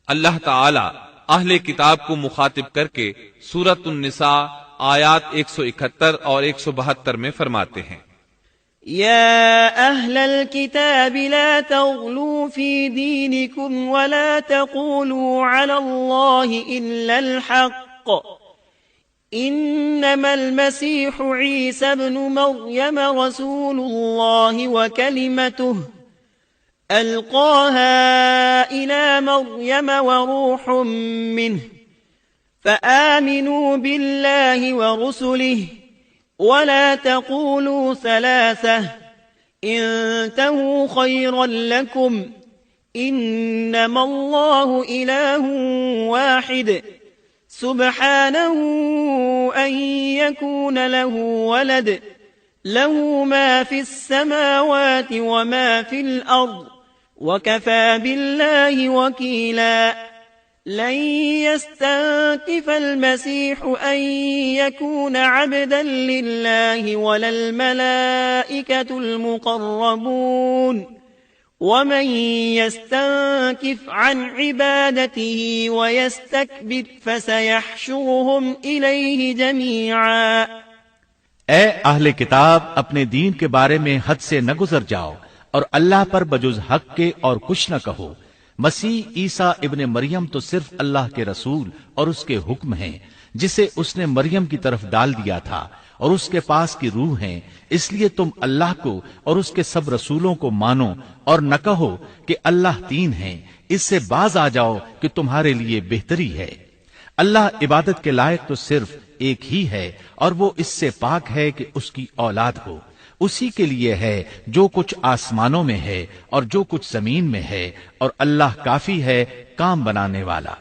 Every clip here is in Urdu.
اللہ تعالی اہل کتاب کو مخاطب کر کے سورۃ النساء آیات 171 اور 172 میں فرماتے ہیں، يا أهل الكتاب لا تغلوا في دينكم ولا تقولوا على الله إلا الحق إنما المسيح عيسى ابن مريم رسول الله وكلمته ألقاها إلى مريم وروح منه فآمنوا بالله ورسله ولا تقولوا ثلاثة انتهوا خيرا لكم إنما الله إله واحد سبحانه أن يكون له ولد له ما في السماوات وما في الأرض وكفى بالله وكيلا لن يستنكف المسيح أن يكون عبدا لله ولا الملائكة المقربون ومن يستنكف عن عبادته ويستكبر فسيحشرهم إليه جميعا۔ اے اہل کتاب، اپنے دین کے بارے میں حد سے نہ گزر جاؤ اور اللہ پر بجز حق کے اور کچھ نہ کہو۔ مسیح عیسیٰ ابن مریم تو صرف اللہ کے رسول اور اس کے حکم ہیں، جسے اس نے مریم کی طرف ڈال دیا تھا، اور اس کے پاس کی روح ہیں، اس لیے تم اللہ کو اور اس کے سب رسولوں کو مانو اور نہ کہو کہ اللہ تین ہیں، اس سے باز آ جاؤ کہ تمہارے لیے بہتری ہے۔ اللہ عبادت کے لائق تو صرف ایک ہی ہے، اور وہ اس سے پاک ہے کہ اس کی اولاد ہو۔ اسی کے لیے ہے جو کچھ آسمانوں میں ہے اور جو کچھ زمین میں ہے، اور اللہ کافی ہے کام بنانے والا۔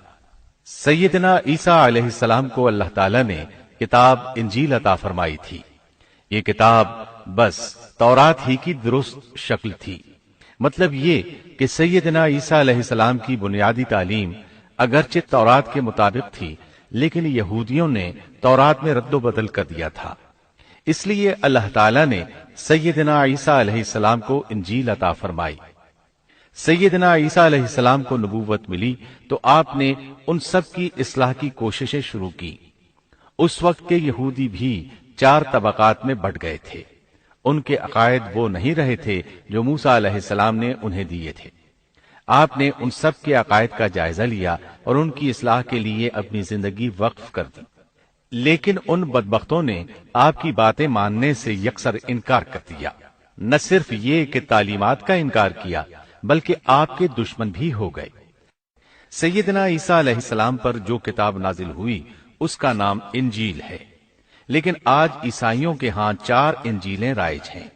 سیدنا عیسیٰ علیہ السلام کو اللہ تعالیٰ نے کتاب انجیل عطا فرمائی تھی۔ یہ کتاب بس تورات ہی کی درست شکل تھی۔ مطلب یہ کہ سیدنا عیسیٰ علیہ السلام کی بنیادی تعلیم اگرچہ تورات کے مطابق تھی، لیکن یہودیوں نے تورات میں رد و بدل کر دیا تھا، اس لیے اللہ تعالیٰ نے سیدنا عیسیٰ علیہ السلام کو انجیل عطا فرمائی۔ سیدنا عیسیٰ علیہ السلام کو نبوت ملی تو آپ نے ان سب کی اصلاح کی کوششیں شروع کی۔ اس وقت کے یہودی بھی 4 طبقات میں بٹ گئے تھے۔ ان کے عقائد وہ نہیں رہے تھے جو موسیٰ علیہ السلام نے انہیں دیے تھے۔ آپ نے ان سب کے عقائد کا جائزہ لیا اور ان کی اصلاح کے لیے اپنی زندگی وقف کر دی، لیکن ان بدبختوں نے آپ کی باتیں ماننے سے یکسر انکار کر دیا۔ نہ صرف یہ کہ تعلیمات کا انکار کیا، بلکہ آپ کے دشمن بھی ہو گئے۔ سیدنا عیسیٰ علیہ السلام پر جو کتاب نازل ہوئی اس کا نام انجیل ہے، لیکن آج عیسائیوں کے ہاں 4 انجیلیں رائج ہیں۔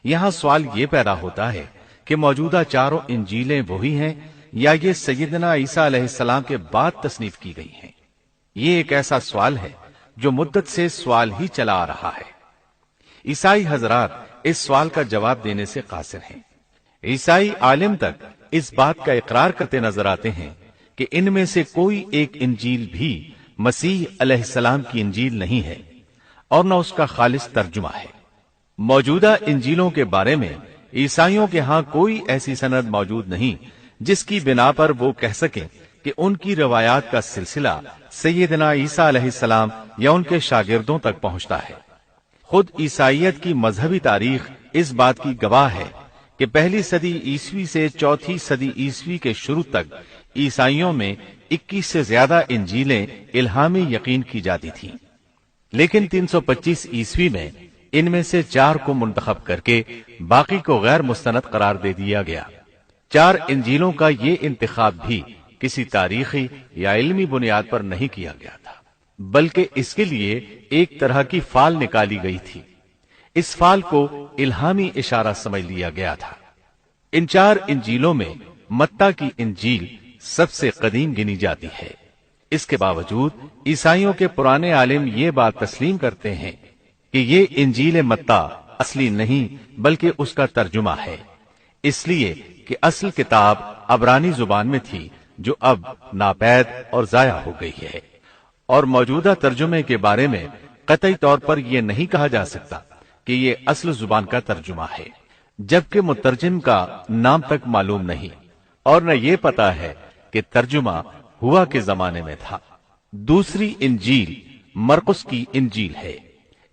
یہاں سوال یہ پیدا ہوتا ہے کہ موجودہ 4 انجیلیں وہی ہیں یا یہ سیدنا عیسیٰ علیہ السلام کے بعد تصنیف کی گئی ہیں؟ یہ ایک ایسا سوال ہے جو مدت سے سوال ہی چلا آ رہا ہے۔ عیسائی حضرات اس سوال کا جواب دینے سے قاصر ہیں۔ عیسائی عالم تک اس بات کا اقرار کرتے نظر آتے ہیں کہ ان میں سے کوئی ایک انجیل بھی مسیح علیہ السلام کی انجیل نہیں ہے اور نہ اس کا خالص ترجمہ ہے۔ موجودہ انجیلوں کے بارے میں عیسائیوں کے ہاں کوئی ایسی سند موجود نہیں جس کی بنا پر وہ کہہ سکیں کہ ان کی روایات کا سلسلہ سیدنا عیسیٰ علیہ السلام یا ان کے شاگردوں تک پہنچتا ہے۔ خود عیسائیت کی مذہبی تاریخ اس بات کی گواہ ہے کہ پہلی صدی عیسوی سے چوتھی صدی عیسوی کے شروع تک عیسائیوں میں 21 سے زیادہ انجیلیں الہامی یقین کی جاتی تھیں، لیکن 325 عیسوی میں ان میں سے 4 کو منتخب کر کے باقی کو غیر مستند قرار دے دیا گیا۔ 4 انجیلوں کا یہ انتخاب بھی کسی تاریخی یا علمی بنیاد پر نہیں کیا گیا تھا، بلکہ اس کے لیے ایک طرح کی فال نکالی گئی تھی۔ اس فال کو الہامی اشارہ سمجھ لیا گیا تھا۔ ان 4 انجیلوں میں متی کی انجیل سب سے قدیم گنی جاتی ہے۔ اس کے باوجود عیسائیوں کے پرانے عالم یہ بات تسلیم کرتے ہیں کہ یہ انجیل متی اصلی نہیں بلکہ اس کا ترجمہ ہے، اس لیے کہ اصل کتاب عبرانی زبان میں تھی جو اب ناپید اور ضائع ہو گئی ہے، اور موجودہ ترجمے کے بارے میں قطعی طور پر یہ نہیں کہا جا سکتا کہ یہ اصل زبان کا ترجمہ ہے، جبکہ مترجم کا نام تک معلوم نہیں، اور نہ یہ پتا ہے کہ ترجمہ ہوا کے زمانے میں تھا۔ دوسری انجیل مرقس کی انجیل ہے۔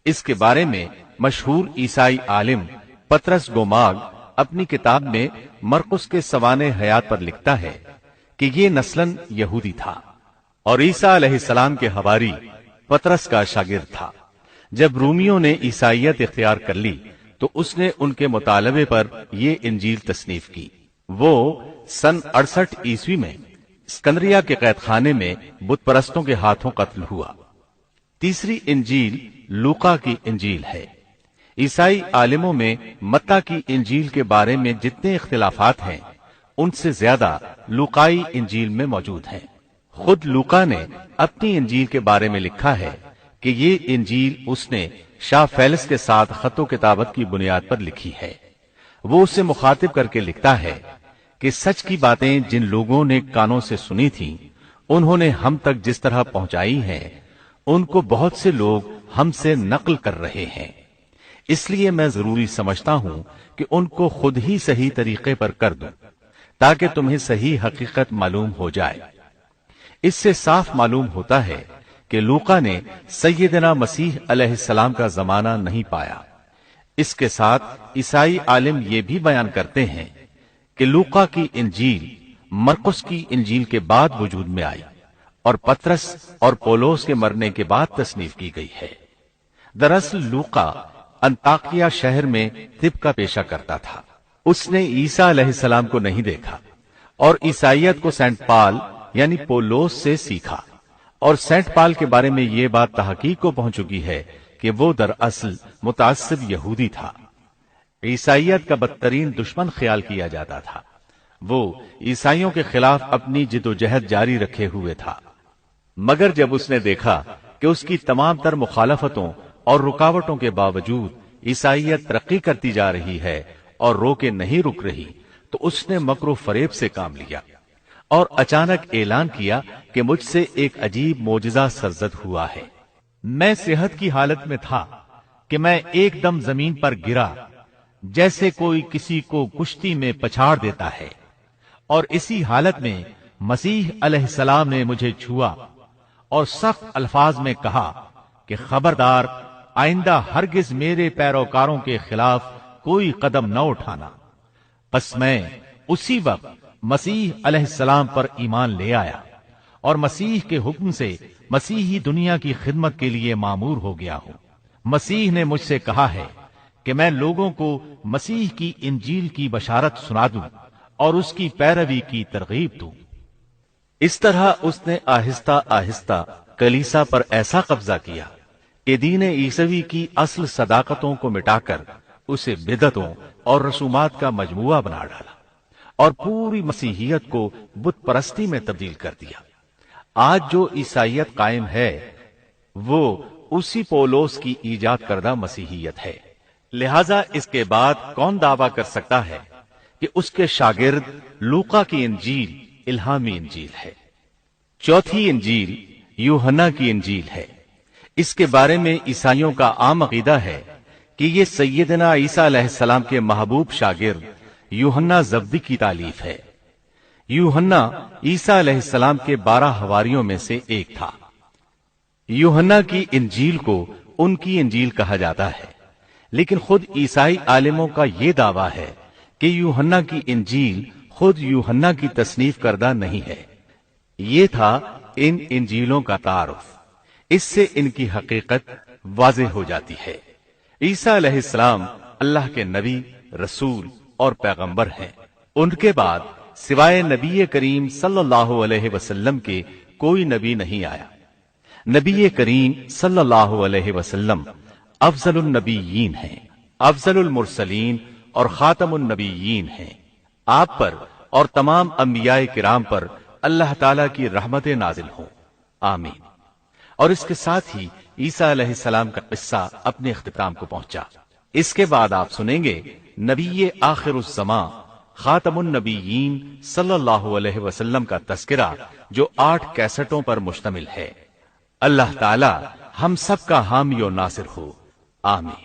اس کے بارے میں مشہور عیسائی عالم پطرس گوماگ اپنی کتاب میں مرقس کے سوانح حیات پر لکھتا ہے کہ یہ نسلاً یہودی تھا اور عیسیٰ علیہ السلام کے حواری پطرس کا شاگرد تھا۔ جب رومیوں نے عیسائیت اختیار کر لی تو اس نے ان کے مطالبے پر یہ انجیل تصنیف کی۔ وہ سن 68 عیسوی میں اسکندریہ کے قید خانے میں بت پرستوں کے ہاتھوں قتل ہوا۔ تیسری انجیل لوقا کی انجیل ہے۔ عیسائی عالموں میں متی کی انجیل کے بارے میں جتنے اختلافات ہیں ان سے زیادہ لوقائی انجیل میں موجود ہیں۔ خود لوقا نے اپنی انجیل کے بارے میں لکھا ہے کہ یہ انجیل اس نے شاہ فیلس کے ساتھ خط و کتابت کی بنیاد پر لکھی ہے۔ وہ اسے مخاطب کر کے لکھتا ہے کہ سچ کی باتیں جن لوگوں نے کانوں سے سنی تھیں انہوں نے ہم تک جس طرح پہنچائی ہیں ان کو بہت سے لوگ ہم سے نقل کر رہے ہیں، اس لیے میں ضروری سمجھتا ہوں کہ ان کو خود ہی صحیح طریقے پر کر دوں تاکہ تمہیں صحیح حقیقت معلوم ہو جائے۔ اس سے صاف معلوم ہوتا ہے کہ لوقا نے سیدنا مسیح علیہ السلام کا زمانہ نہیں پایا۔ اس کے ساتھ عیسائی عالم یہ بھی بیان کرتے ہیں کہ لوقا کی انجیل مرقس کی انجیل کے بعد وجود میں آئی اور پطرس اور پولس کے مرنے کے بعد تصنیف کی گئی ہے۔ دراصل لوقا انطاکیہ شہر میں طب کا پیشہ کرتا تھا۔ اس نے عیسیٰ علیہ السلام کو نہیں دیکھا اور عیسائیت کو سینٹ پال یعنی پولس سے سیکھا، اور سینٹ پال کے بارے میں یہ بات تحقیق کو پہنچ چکی ہے کہ وہ دراصل متعصب یہودی تھا۔ عیسائیت کا بدترین دشمن خیال کیا جاتا تھا۔ وہ عیسائیوں کے خلاف اپنی جد و جہد جاری رکھے ہوئے تھا، مگر جب اس نے دیکھا کہ اس کی تمام تر مخالفتوں اور رکاوٹوں کے باوجود عیسائیت ترقی کرتی جا رہی ہے اور روکے نہیں رک رہی، تو اس نے مکر و فریب سے کام لیا اور اچانک اعلان کیا کہ مجھ سے ایک عجیب معجزہ سرزد ہوا ہے۔ میں صحت کی حالت میں تھا کہ میں ایک دم زمین پر گرا جیسے کوئی کسی کو کشتی میں پچھاڑ دیتا ہے، اور اسی حالت میں مسیح علیہ السلام نے مجھے چھوا اور سخت الفاظ میں کہا کہ خبردار، آئندہ ہرگز میرے پیروکاروں کے خلاف کوئی قدم نہ اٹھانا۔ پس میں اسی وقت مسیح علیہ السلام پر ایمان لے آیا اور مسیح کے حکم سے مسیحی دنیا کی خدمت کے لیے مامور ہو گیا ہوں۔ مسیح نے مجھ سے کہا ہے کہ میں لوگوں کو مسیح کی انجیل کی بشارت سنا دوں اور اس کی پیروی کی ترغیب دوں۔ اس طرح اس نے آہستہ آہستہ کلیسا پر ایسا قبضہ کیا کہ دین عیسوی کی اصل صداقتوں کو مٹا کر اسے بدعتوں اور رسومات کا مجموعہ بنا ڈالا اور پوری مسیحیت کو بت پرستی میں تبدیل کر دیا۔ آج جو عیسائیت قائم ہے وہ اسی پولس کی ایجاد کردہ مسیحیت ہے۔ لہذا اس کے بعد کون دعویٰ کر سکتا ہے کہ اس کے شاگرد لوقا کی انجیل الہامی انجیل ہے؟ چوتھی انجیل یوحنا کی انجیل ہے۔ اس کے بارے میں عیسائیوں کا عام عقیدہ ہے کہ یہ سیدنا عیسیٰ علیہ السلام کے محبوب شاگرد یوحنا زبدی کی تالیف ہے۔ یوحنا عیسیٰ علیہ السلام کے 12 حواریوں میں سے ایک تھا۔ یوحنا کی انجیل کو ان کی انجیل کہا جاتا ہے، لیکن خود عیسائی عالموں کا یہ دعویٰ ہے کہ یوحنا کی انجیل خود یوحنا کی تصنیف کردہ نہیں ہے۔ یہ تھا ان انجیلوں کا تعارف۔ اس سے ان کی حقیقت واضح ہو جاتی ہے۔ عیسیٰ علیہ السلام اللہ کے نبی، رسول اور پیغمبر ہیں۔ ان کے بعد سوائے نبی کریم صلی اللہ علیہ وسلم کے کوئی نبی نہیں آیا۔ نبی کریم صلی اللہ علیہ وسلم افضل النبیین ہیں، افضل المرسلین اور خاتم النبیین ہیں۔ آپ پر اور تمام انبیاء کرام پر اللہ تعالی کی رحمت نازل ہوں، آمین۔ اور اس کے ساتھ ہی عیسیٰ علیہ السلام کا قصہ اپنے اختتام کو پہنچا۔ اس کے بعد آپ سنیں گے نبی آخر الزمان خاتم النبیین صلی اللہ علیہ وسلم کا تذکرہ، جو 8 کیسٹوں پر مشتمل ہے۔ اللہ تعالی ہم سب کا حامی و ناصر ہو، آمین۔